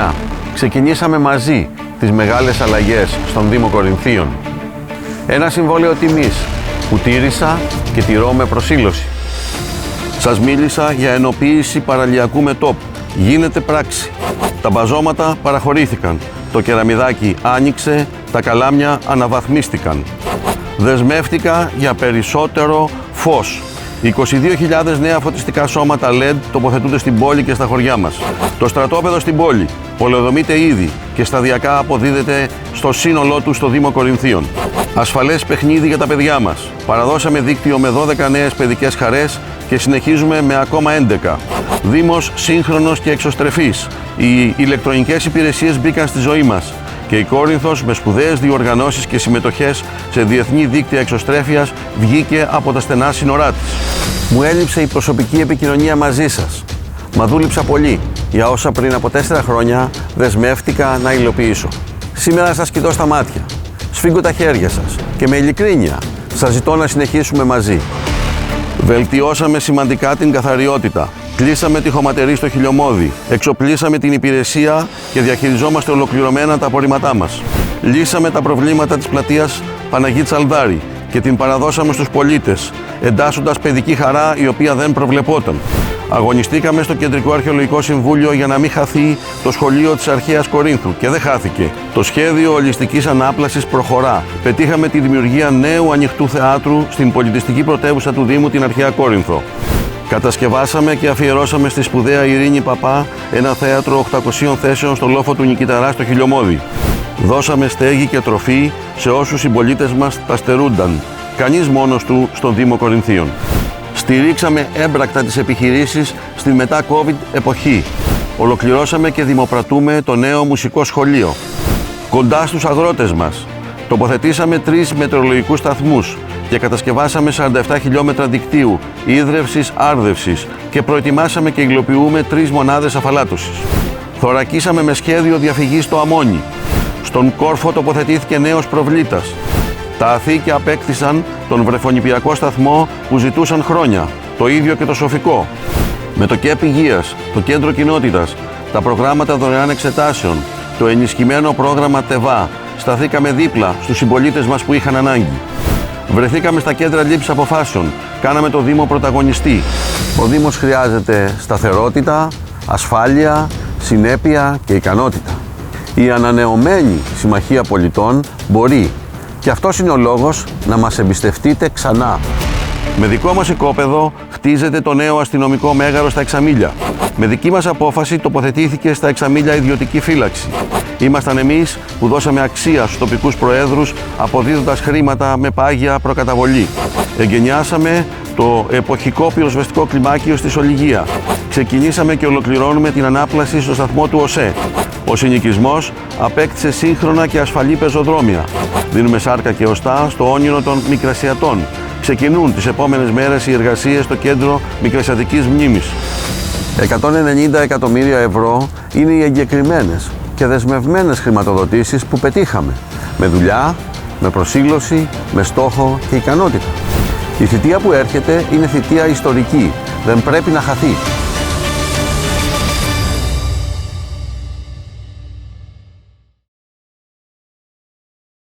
2019 ξεκινήσαμε μαζί τις μεγάλες αλλαγές στον Δήμο Κορινθίων. Ένα συμβόλαιο τιμής που τήρησα και τηρώ με προσήλωση. Σας μίλησα για ενοποίηση παραλιακού μετώπου. Γίνεται πράξη. Τα μπαζώματα παραχωρήθηκαν. Το κεραμιδάκι άνοιξε, τα καλάμια αναβαθμίστηκαν. Δεσμεύτηκα για περισσότερο φως. 22.000 νέα φωτιστικά σώματα LED τοποθετούνται στην πόλη και στα χωριά μας. Το στρατόπεδο στην πόλη πολεοδομείται ήδη και σταδιακά αποδίδεται στο σύνολό του στο Δήμο Κορινθίων. Ασφαλές παιχνίδι για τα παιδιά μας. Παραδώσαμε δίκτυο με 12 νέες παιδικές χαρές και συνεχίζουμε με ακόμα 11. Δήμος σύγχρονος και εξωστρεφής. Οι ηλεκτρονικές υπηρεσίες μπήκαν στη ζωή μας και η Κόρινθος με σπουδαίες διοργανώσεις και συμμετοχές σε διεθνή δίκτυα εξωστρέφειας βγήκε από τα στενά σύνορά της. Μου έλειψε η προσωπική επικοινωνία μαζί σας. Μα δούλεψα πολύ για όσα πριν από 4 χρόνια δεσμεύτηκα να υλοποιήσω. Σήμερα σας κοιτώ στα μάτια, σφίγγω τα χέρια σας και με ειλικρίνεια σας ζητώ να συνεχίσουμε μαζί. Βελτιώσαμε σημαντικά την καθαριότητα. Κλείσαμε τη χωματερή στο Χιλιομώδη, εξοπλίσαμε την υπηρεσία και διαχειριζόμαστε ολοκληρωμένα τα απορρίμματά μας. Λύσαμε τα προβλήματα της πλατείας Παναγί Τσαλδάρη και την παραδώσαμε στους πολίτες, εντάσσοντας παιδική χαρά η οποία δεν προβλεπόταν. Αγωνιστήκαμε στο Κεντρικό Αρχαιολογικό Συμβούλιο για να μην χαθεί το σχολείο της Αρχαίας Κορίνθου και δεν χάθηκε. Το σχέδιο ολιστικής ανάπλασης προχωρά. Πετύχαμε τη δημιουργία νέου ανοιχτού θεάτρου στην πολιτιστική πρωτεύουσα του Δήμου, την Αρχαία Κόρινθο. Κατασκευάσαμε και αφιερώσαμε στη σπουδαία Ειρήνη Παπά ένα θέατρο 800 θέσεων στο λόφο του Νικηταρά στο Χιλιομώδη. Δώσαμε στέγη και τροφή σε όσους συμπολίτες μας τα στερούνταν. Κανείς μόνος του στον Δήμο Κορινθίων. Στηρίξαμε έμπρακτα τις επιχειρήσεις στη μετά-COVID εποχή. Ολοκληρώσαμε και δημοπρατούμε το νέο μουσικό σχολείο. Κοντά στους αγρότες μας. Τοποθετήσαμε 3 μετεωρολογικούς σταθμούς και κατασκευάσαμε 47 χιλιόμετρα δικτύου ίδρευσης-άρδευσης και προετοιμάσαμε και υλοποιούμε 3 μονάδες αφαλάτωσης. Θωρακίσαμε με σχέδιο διαφυγής στο Αμμόνι. Στον Κόρφο τοποθετήθηκε νέος προβλήτας. Τα Αθήκια απέκτησαν τον βρεφονιπιακό σταθμό που ζητούσαν χρόνια, το ίδιο και το Σοφικό. Με το ΚΕΠ Υγείας, το Κέντρο Κοινότητας, τα προγράμματα δωρεάν εξετάσεων, το ενισχυμένο πρόγραμμα ΤΕΒΑ, σταθήκαμε δίπλα στους συμπολίτες μας που είχαν ανάγκη. Βρεθήκαμε στα κέντρα λήψης αποφάσεων, κάναμε το Δήμο πρωταγωνιστή. Ο Δήμος χρειάζεται σταθερότητα, ασφάλεια, συνέπεια και ικανότητα. Η ανανεωμένη Συμμαχία Πολιτών μπορεί. Και αυτός είναι ο λόγος να μας εμπιστευτείτε ξανά. Με δικό μας οικόπεδο χτίζεται το νέο αστυνομικό μέγαρο στα Εξαμίλια. Με δική μας απόφαση τοποθετήθηκε στα Εξαμίλια ιδιωτική φύλαξη. Ήμασταν εμείς που δώσαμε αξία στους τοπικούς προέδρους αποδίδοντας χρήματα με πάγια προκαταβολή. Εγκαινιάσαμε το εποχικό πυροσβεστικό κλιμάκιο στη Σολυγία. Ξεκινήσαμε και ολοκληρώνουμε την ανάπλαση στο σταθμό του ΟΣΕ. Ο συνοικισμός απέκτησε σύγχρονα και ασφαλή πεζοδρόμια. Δίνουμε σάρκα και οστά στο όνειρο των μικρασιατών. Ξεκινούν τις επόμενες μέρες οι εργασίες στο κέντρο Μικρασιατικής Μνήμης. 190 εκατομμύρια ευρώ είναι οι εγκεκριμένες και δεσμευμένες χρηματοδοτήσεις που πετύχαμε. Με δουλειά, με προσήλωση, με στόχο και ικανότητα. Η θητεία που έρχεται είναι θητεία ιστορική. Δεν πρέπει να χαθεί.